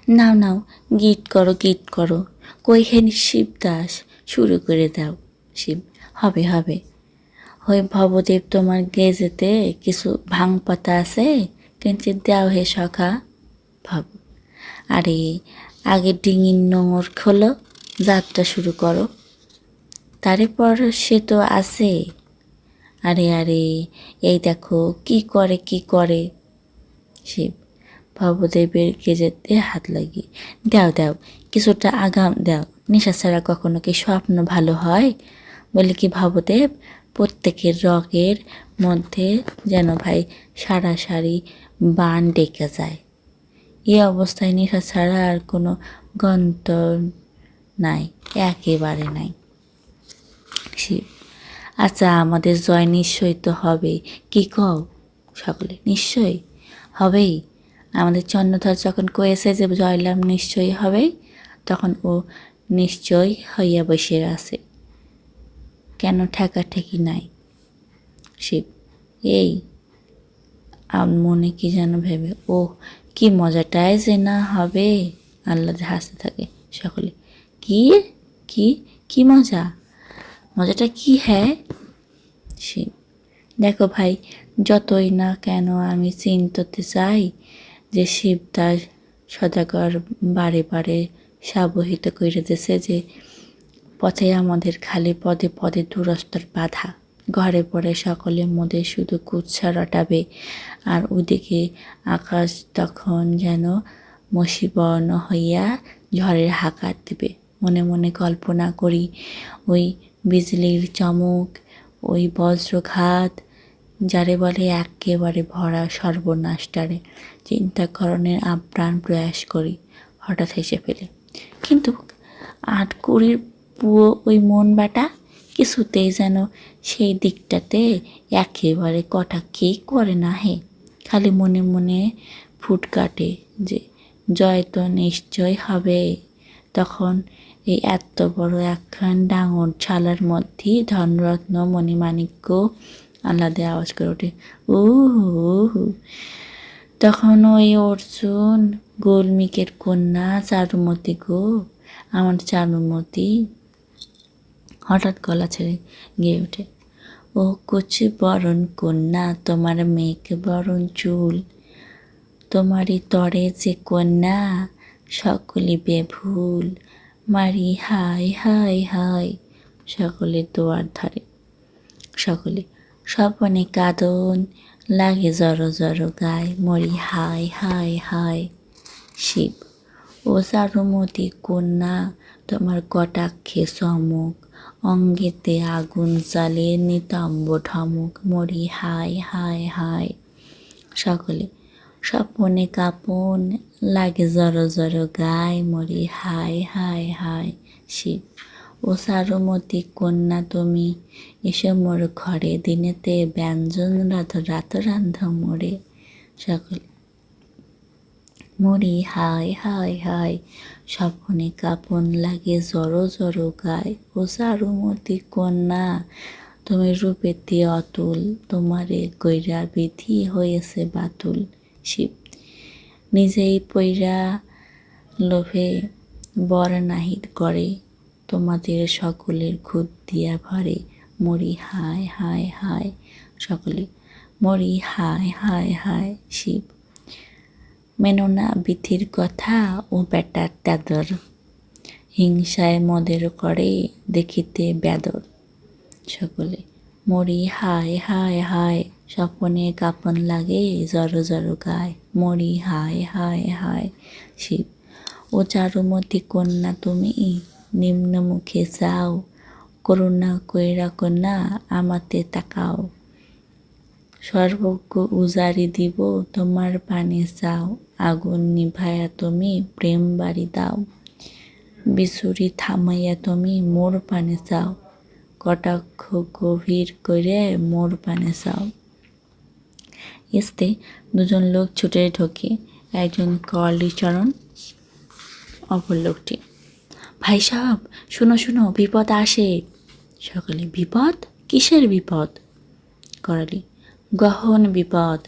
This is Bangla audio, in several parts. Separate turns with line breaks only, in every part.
নাও নাও, গীত করো, কইখানি শিবদাস, শুরু করে দাও। শিব: হবে হবে। হই ভবদেব, তোমার গেজেতে কিছু ভাং পাতা আছে, কিঞ্চিত দেও হে সখা। ভব: আরে আগে ডিঙির নোঙর খোলো, যাত্রা শুরু করো। তারে পর সে তো আছে। আরে আরে, এই দেখো কি করে। শিব: ভবদেবের গেজেতে হাত লাগিয়ে: দাও দাও, কিছুটা আগাম দাও, নেশা ছাড়া কখনো কি স্বপ্ন ভালো হয়? বলে কি ভবদেব, প্রত্যেকের রগের মধ্যে যেন ভাই সারি বান ডেকে যায়। এই অবস্থায় নেশা ছাড়া আর কোনো গন্তব্য নাই, একেবারে নাই। শিব: আচ্ছা, আমাদের জয় নিশ্চয়ই তো হবে, কি কও? সকলে: নিশ্চয়ই হবেই। আমাদের চন্দ্রধর যখন কয়েছে যে জয়লাভ নিশ্চয়ই হবে, তখন ও নিশ্চয় হইয়া বসে আছে, কেন ঠেকাঠেকি নাই। শিব: এই মনে কি যেন ভেবে, ও কি মজাটাই যে না হবে। আল্লাহ হাসতে থাকে। সকলে: কি কি কি মজা? মজাটা কি? হ্যাঁ। শিব: দেখো ভাই, যতই না কেন আমি চিনতে চাই যে শিবদাস সদাগর বারে বারে সাবহিত করিতেছে যে পথে আমাদের খালি পদে পদে দুরস্তর বাধা, ঘরে পড়ে সকলে মোদের শুধু কুৎসা রটাবে, আর ওদিকে আকাশ তখন যেন মসীবর্ণ হইয়া ঝড়ের হাঁকার দিবে। মনে মনে কল্পনা করি ওই বিজলির চমক, ওই বজ্রঘাত, যারে বলে একেবারে ভরা সর্বনাশটারে চিন্তাকরণের আপ্রাণ প্রয়াস করি। হঠাৎ হেসে ফেলে। কিন্তু 8 কুড়ির পুয়ো ওই মন বাটা কিছুতেই যেন সেই দিকটাতে একেবারে কটাক্ষেই করে না হে। খালি মনে মনে ফুট কাটে যে জয় তো নিশ্চয় হবে। তখন এই এত বড় একখান ডাঙর ছালার মধ্যেই ধনরত্ন মণিমাণিক্য আহ্লাদে আওয়াজ করে ওঠে, উহু। তখন ওই অর্জুন গোলমিকের কন্যা চারুমতি গো, আমার চারুমতি। হঠাৎ গলা ছেড়ে গিয়ে ওঠে, ও কচি বরণ কন্যা, তোমার মেঘ বরণ চুল, তোমারই তরে যে কন্যা সকলে বেভুল। মারি হায় হায় হায়। সকলে দোয়ার ধারে। সকলে: স্বপনে কাঁদন লাগে জড়ো জড়ো গায়, মরি হায় হায় হায়। শিব: ও চারুমতি কন্যা, তোমার কটাক্ষে চমক, অঙ্গেতে আগুন জ্বালে নিতম্ব ঢমক, মরি হায় হায় হায়। সকলে: স্বপনে কাঁপন লাগে জড়ো জড়ো গায়, মরি হায় হায় হায়। শিব: ও চারুমতি কন্যা তুমি, এসো মোর ঘরে, দিনেতে ব্যঞ্জন রাত রান্ধ মোরে। সকলে: মরি হায় হায় হায়। স্বপনে কাঁপন লাগে জড়ো জড়ো গায়, ও চারুমতি কন্যা তুমি রূপেতে অতুল, তোমারে কইরা বিধি হয়েছে বাতুল। শিব: নিজেই পইরা লোভে বর নাহিদ করে, তোমাদের সকলের খুদ দিয়া ভরে, মরি হায় হায় হায়। সকলে: মরি হায় হায় হায়। শিব: মেনো না বিধির কথা, ও বেটার তেদর, হিংসায় মদের করে দেখিতে বেদর। সকলে: মরি হায় হায় হায়। স্বপনে কাঁপন লাগে জড়ো জড়ো গায়, মরি হায় হায় হায়। শিব: ও চারুমতি কন্যা তুমি, নিম্ন মুখে যাও, করুণা কইরা কন্যা আমাতে তাকাও, সর্বজ্ঞ উজারি দিব তোমার পানে চাও, আগুন নিভাইয়া তুমি প্রেম বাড়ি দাও, বিছুরি থামাইয়া তুমি মোর পানে চাও, কটাক্ষ গভীর করে মোর পানে চাও। এসতে দুজন লোক ছুটে ঢোকে, একজন কালীচরণ, অপর লোকটি: ভাই সাহেব, শুনো শুনো, বিপদ আসে। সকলে: বিপদ? কিসের বিপদ? করালি: গহন বিপদ।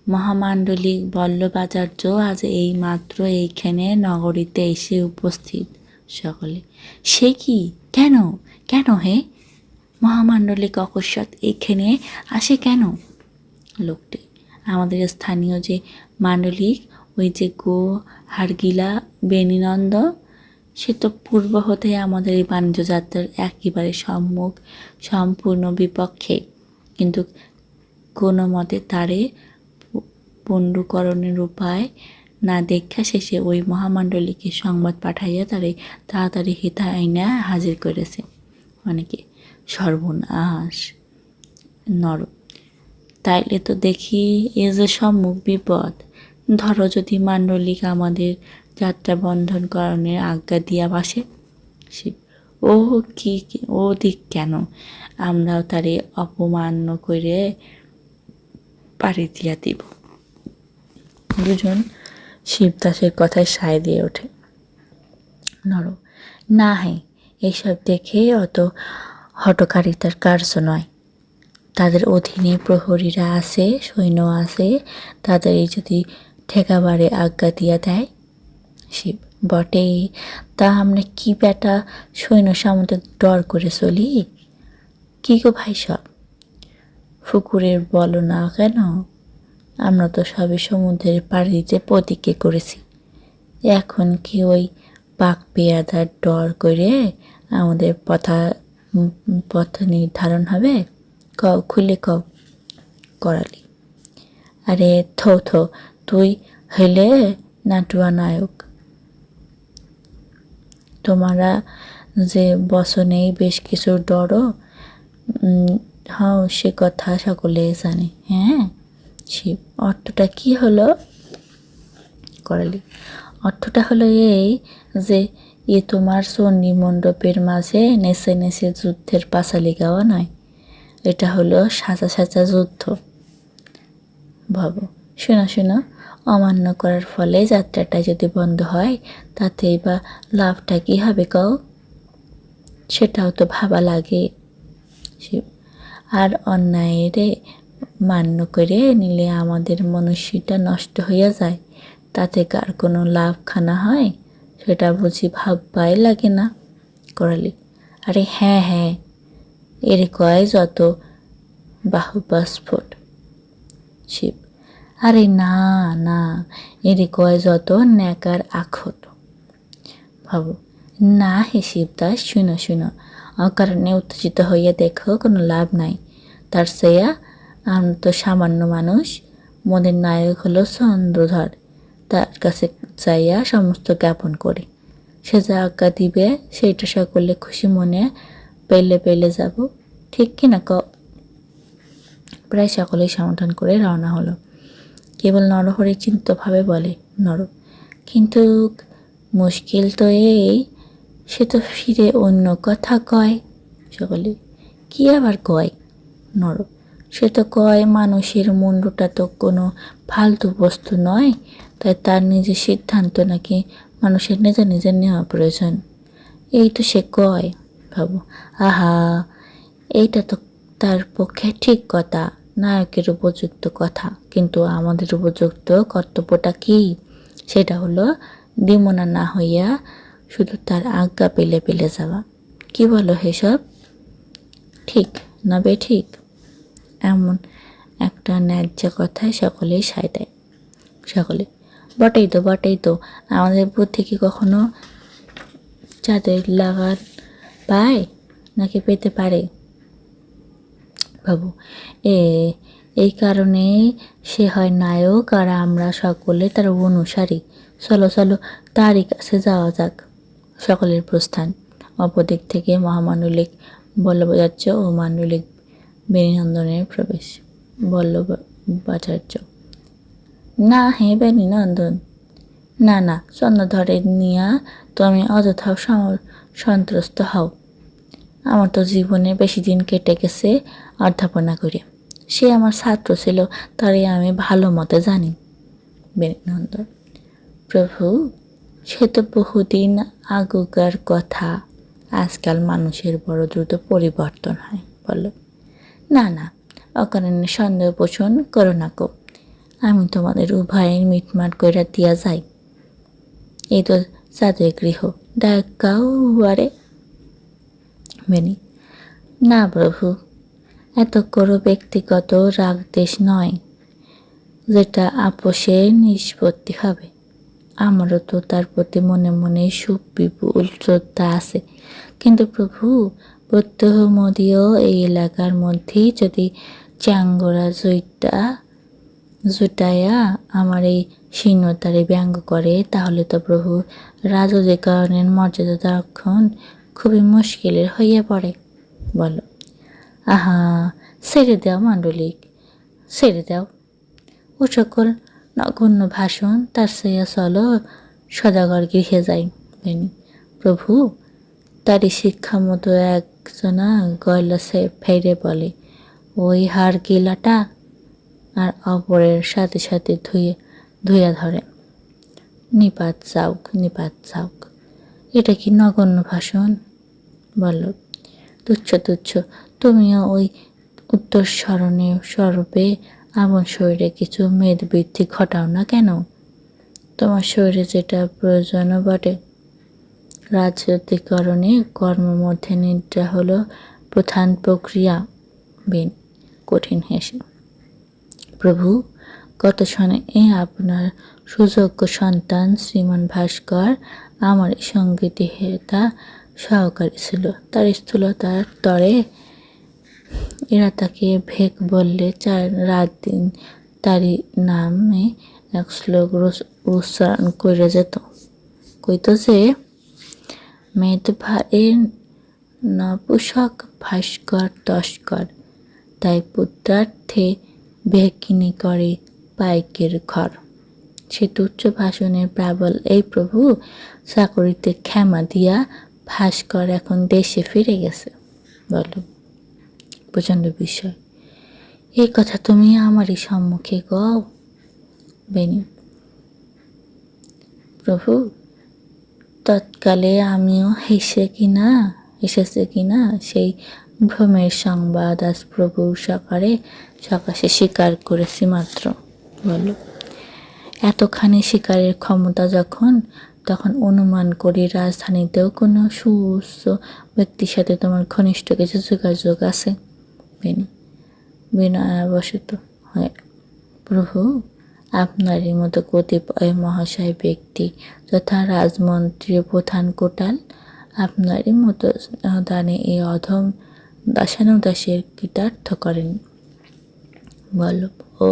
মহামাণ্ডলিক বল্লভাচার্য আজ এই মাত্র এইখানে নগরীতে এসে উপস্থিত। সকলে, সে কি? কেন কেন হে? মহামাণ্ডলিক অকস্মাৎ এইখানে আসে কেন? লোকটি, আমাদের স্থানীয় যে মাণ্ডলিক, ওই যে গো হাড়গিলা বেণীনন্দ, সে তো পূর্ব হতে আমাদের এই বাণিজ্য যাত্রার একেবারে সম্পূর্ণ বিপক্ষে, কিন্তু কোনো মতে তারে পণ্ডুকরণের উপায় না দেখা শেষে ওই মহামাণ্ডলীকে সংবাদ পাঠাইয়া তারে তাড়াতাড়ি হেথা আইনা হাজির করেছে। অনেকে, সর্বনাশ নর, তাইলে তো দেখি এ যে সম্মুখ বিপদ। ধরো যদি মাণ্ডলিক আমাদের যাত্রা বন্ধন করণের আজ্ঞা দিয়া বাসে। শিব, ও কি, ও দিক কেন, আমরাও তারে অপমান্য করে পাড়ি দিয়া দিব। দুজন শিবদাসের কথায় সায় দিয়ে ওঠে। নর, না হে, এইসব দেখে অত হঠকারিতার কার্য নয়। তাদের অধীনে প্রহরীরা আছে, সৈন্য আছে, তাদের যদি ঠেকাবারে আজ্ঞা দিয়া দেয়। শিব, বটে, তা আমরা কি বেটা সৈন্য সামন্তে ডর করে চলি? কি গো ভাই সব, ফুকুরের বলো না কেন, আমরা তো সবে সমুদ্রের পাড়ি দিতে প্রতিজ্ঞা করেছি। এখন কি ওই পাক পেয়াদার ডর করে আমাদের পথ নির্ধারণ হবে? কও, খুলে কও। করালি, আরে থো, তুই হইলে নাটুয়া নায়ক। তোমারা যে বসনেই বেশ কিছু ডরো, হ্যাঁ সে কথা সকলে জানে। হ্যাঁ শিব, অর্থটা কি হলো? করালি, অর্থটা হলো এই যে এ তোমার চণ্ডী মণ্ডপের মাঝে নেচে নেচে যুদ্ধের পাঁচালি গাওয়া নয়, এটা হলো সাজা যুদ্ধ। ভাবো, শোনো, অমান্য করার ফলে যাত্রাটা যদি বন্ধ হয়, তাতেই বা লাভটা কি হবে কও? সেটাও তো ভাবা লাগে। শিব, আর অন্যায়েরে মান্য করে নিলে আমাদের মনুষ্যটা নষ্ট হইয়া যায়, তাতে কার কোনো লাভ খানা হয়, সেটা বুঝি ভাববাই লাগে না। করালি, আরে হ্যাঁ, এর কয় যত বাহুবাস্ফোট। শিব, আরে না, এর কয় যত ন্যাকার আখত। ভাবো, না হে শিবদাস, শুনো, অকারণে উত্তেজিত হইয়া দেখো কোনো লাভ নাই। তার চেয়া আমরা তো সামান্য মানুষ, মনের নায়ক হলো চন্দ্রধর, তার কাছে যাইয়া সমস্ত জ্ঞাপন করি। সে যা আজ্ঞা দিবে সেইটা সকলে খুশি মনে পেলে যাব, ঠিক কিনা ক? প্রায় সকলেই সমাধান করে রওনা হলো। কেবল নরহরি চিন্তিতভাবে বলে, নর, কিন্তু মুশকিল তো এই, সে তো ফিরে অন্য কথা কয়। সকলে, কি আবার কয়? নর, সে তো কয় মানুষের মুন্ডটা তো কোনো ফালতু বস্তু নয়, তাই তার নিজের সিদ্ধান্ত নাকি মানুষের নিজে নেওয়া প্রয়োজন, এই তো সে কয়। ভাবো, আহা, এইটা তো তার পক্ষে ঠিক কথা, নায়কের উপযুক্ত কথা, কিন্তু আমাদের উপযুক্ত কর্তব্যটা কি? সেটা হলো দিমনা না হইয়া শুধু তার আজ্ঞা পেলে যাওয়া। কি বলো হেসব, ঠিক না ঠিক? এমন একটা ন্যায্য কথায় সকলেই সায় দেয়। সকলে, বটেই তো, আমাদের বুদ্ধি কি কখনো চাঁদের লাগার পায় নাকি পেতে পারে? বাবু, এই কারণে সে হয় নায়ক আর আমরা সকলে তার অনুসারী। চলো তারই কাছে যাওয়া যাক। সকলের প্রস্থান। অপদিক থেকে মহামাণ্ডলিক বল্লভাচার্য ও মাণ্ডলিক বেণীনন্দনের প্রবেশ। বল্লভাচার্য, না হে বেণীনন্দন, না, চন্দ্রধরে নিয়া তুমি অযথাও সন্ত্রস্ত হও। আমার তো জীবনে বেশি দিন কেটে গেছে অধ্যাপনা করে। সে আমার ছাত্র ছিল, তারই আমি ভালো মতে জানি। বেণীনন্দন, প্রভু, সে তো বহুদিন আগেকার কথা, আজকাল মানুষের বড় দ্রুত পরিবর্তন হয়। বলো, না, অকারণে সন্দেহ পোষণ করো না গো, আমি তোমাদের উভয়ের মিটমাট কইরা দিয়া যাই। এই তো চাঁদের গৃহ, ডাকাও আরে। বেনি, না প্রভু, এত করো ব্যক্তিগত রাগ দেশ নয়, যেটা আপোষের নিষ্পত্তি হবে। আমারও তো তার প্রতি মনে মনে সুবিপুল শ্রদ্ধা আছে, কিন্তু প্রভু, প্রত্যহ মোদীয় এই এলাকার মধ্যেই যদি চ্যাঙ্গরা জুটাইয়া আমার এই শীর্ণতারে ব্যঙ্গ করে, তাহলে তো প্রভু রাজধিকরণের মর্যাদা রক্ষণ খুবই মুশকিলের হইয়া পড়ে। বলো, আহা, ছেড়ে দাও মাণ্ডলিক, ছেড়ে দাও ও সকল নগণ্য ভাষণ। তার চেয়ে চলো সদাগর গৃহে যাই। বেনি, প্রভু, তারই শিক্ষা মতো একজনা গয়লা ফেরে বলে, ওই হাড় গিলাটা, আর অপরের সাথে সাথে ধুইয়া ধরে, নিপাত যাওক, নিপাত যাওক। এটা কি নগণ্য ভাষণ? বল, তুচ্ছ তুচ্ছ, তুমিও ওই উত্তর স্বরূপে আমার শরীরে কিছু মেদ বৃদ্ধি ঘটাও না কেন? তোমার শরীরে যেটা প্রয়োজনও বটে। রাজনীতিকরণে কর্ম মধ্যে নিদ্রা হলো প্রধান প্রক্রিয়া। বেন কঠিন হেসে, প্রভু, গত সনে আপনার সুযোগ্য সন্তান শ্রীমান ভাস্কর আমার সঙ্গীতিহেতা সহকারী ছিল। তার স্থূলতার তরে এরা তাকে ভেক বললে 4 রাত দিন তারই নামে এক শ্লোক উচ্চারণ করে যেত। কইত যে, মেদভারের নপুষক ভাস্কর তস্কর, তাই পুত্রার্থে ভেকিনি করে পাইকের ঘর। সে তুচ্ছ ভাষণের প্রাবল এই প্রভু চাকরিতে ক্ষমা দিয়া ভাস্কর এখন দেশে ফিরে গেছে। বলো, প্রচণ্ড বিষয়। এই কথা তুমি আমারই সম্মুখে কও। বেনি, প্রভু, তৎকালে আমিও এসেছে কিনা সেই ভ্রমের সংবাদ আজ প্রভুর সকাশে স্বীকার করেছি মাত্র। বলো, এতখানি স্বীকারের ক্ষমতা তখন অনুমান করি রাজধানীতেও কোনো সুউচ্চ ব্যক্তির সাথে তোমার ঘনিষ্ঠ কিছু যোগাযোগ আছে। বেনি, বিনয়াবশত হয়। প্রভু, আপনারই মতো কতিপয় মহাশয় ব্যক্তি, যথা রাজমন্ত্রী, প্রধান কোটাল, আপনারই মতো দানে এই অধম দাসানুদাসের কৃতার্থ করেন। বল, ও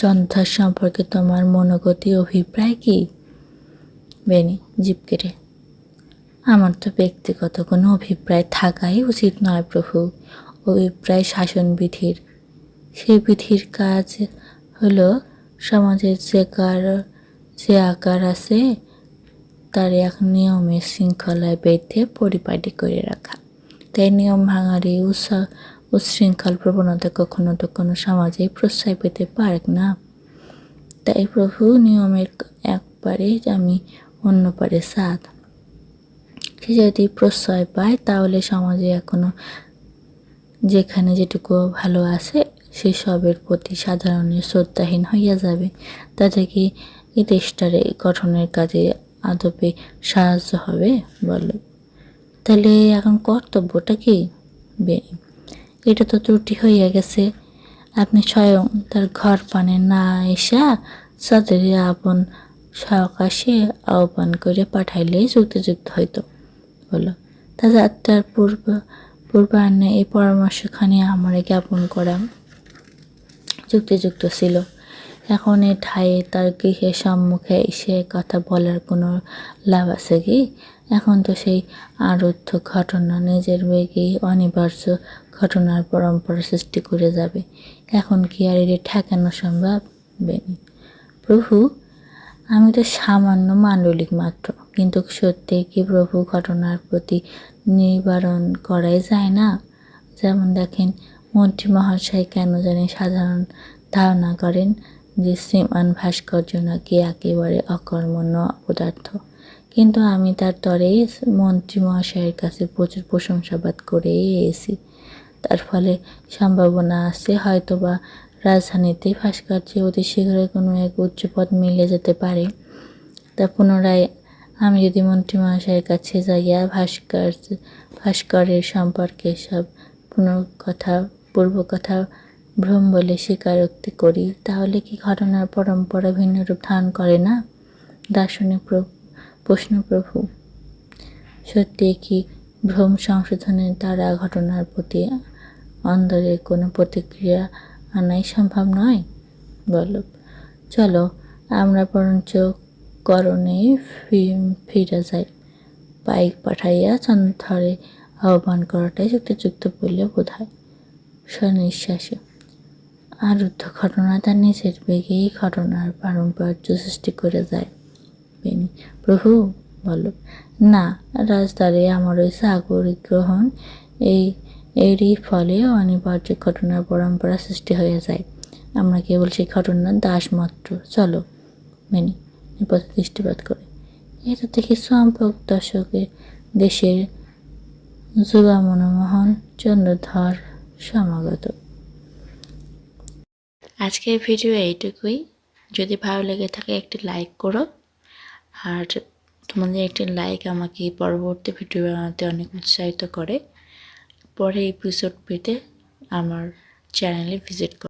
চন্দ্রার সম্পর্কে তোমার মনোগতি অভিপ্রায় কি? বেনি, জিভ কেটে, আমার তো ব্যক্তিগত কোনো অভিপ্রায় থাকাই উচিত নয় প্রভু। অভিপ্রায় শাসনবিধির। সেই বিধির কাজ হলো সমাজের যে আকার আছে তার এক নিয়মের শৃঙ্খলায় বেঁধে পরিপাটি করে রাখা। তাই নিয়ম ভাঙার এই উচ্ছৃঙ্খল প্রবণতা কখনো সমাজে প্রশ্রয় পেতে পারে না। তাই প্রভু, নিয়মের এক পারে আমি, অন্য পারে সাধ। সে যদি প্রশ্রয় পায়, তাহলে সমাজে এখনো যেখানে যেটুকু ভালো আছে সেসবের প্রতি সাধারণের শ্রদ্ধাহীন হইয়া যাবে। তাতে কি এই দেশটার গঠনের কাজে আদপে সাহায্য হবে? বল, তাহলে এখন কর্তব্যটা কি? বেনি, এটা তো ত্রুটি হইয়া গেছে। আপনি স্বয়ং তার ঘর পানে না এসা তাদের আপন সকাশে আহ্বান করে পাঠাইলে যুক্তিযুক্ত হইত। বলো, তা যাত্রার পূর্বাহ্নে এই পরামর্শখানি আমার জ্ঞাপন করা যুক্তিযুক্ত ছিল। এখন এ ঠায়ে তার গৃহের সম্মুখে এসে কথা বলার কোনো লাভ আছে কি? এখন তো সেই আরুদ্ধ ঘটনা নিজের বেগেই অনিবার্য ঘটনার পরম্পরা সৃষ্টি করে যাবে। এখন কি আর এর ঠেকানো সম্ভব? বেনি, প্রভু, আমি তো সামান্য মাণ্ডলিক মাত্র, কিন্তু সত্যি কি প্রভু ঘটনার প্রতি নিবারণ করাই যায় না? যেমন দেখেন, মন্ত্রী মহাশয় কেন জানি সাধারণ ধারণা করেন যে শ্রীমান ভাস্কর্য নাকি একেবারে অকর্মণ্য পদার্থ, কিন্তু আমি তার তরে মন্ত্রী মহাশয়ের কাছে প্রচুর প্রশংসাবাদ করেই এসেছি। তার ফলে সম্ভাবনা আছে হয়তোবা রাজধানীতেই ভাস্কর্যে অতি শীঘ্রই কোনো এক উচ্চ পদ মিলে যেতে পারে। তা পুনরায় আমি যদি মন্ত্রী মহাশয়ের কাছে যাইয়া ভাস্করের সম্পর্কে সব পূর্ব কথা ভ্রম বলে স্বীকারোক্তি করি, তাহলে কি ঘটনার পরম্পরা ভিন্ন রূপ ধারণ করে না? দার্শনিক প্রশ্ন প্রভু, সত্যি কি ভ্রম সংশোধনের দ্বারা ঘটনার প্রতি অন্তরে কোনো প্রতিক্রিয়া আনাই সম্ভব নয়? বল্লভ, চলো আমরা বরঞ্চ করণে ফিরে যাই। পাইক পাঠাইয়া চন্দ্রধরে আহ্বান করাটাই যুক্তিযুক্ত বললে বোধ হয়। স্বনিশ্বাসে আরুদ্ধ ঘটনা তার নিজের বেগেই ঘটনার পারম্পর্য সৃষ্টি করে যায়। বেনি, প্রভু, বল্লভ, না, রাজদ্বারে আমার ওই সাগরিক গ্রহণ এরই ফলে অনিবার্য ঘটনার পরম্পরা সৃষ্টি হয়ে যায়। আমরা কেবল সেই ঘটনার দাস মাত্র। চলো। বেনি নিপথে দৃষ্টিপাত করে, এটা দেখি সম্পর্ক দশকে দেশের যুগামনমোহন চন্দ্রধর সমাগত। আজকের ভিডিও এইটুকুই। যদি ভালো লেগে থাকে একটি লাইক করো, আর তোমাদের একটি লাইক আমাকে পরবর্তী ভিডিও বানাতে অনেক উৎসাহিত করে। পরে এপিসোড পেতে আমার চ্যানেলে ভিজিট করো।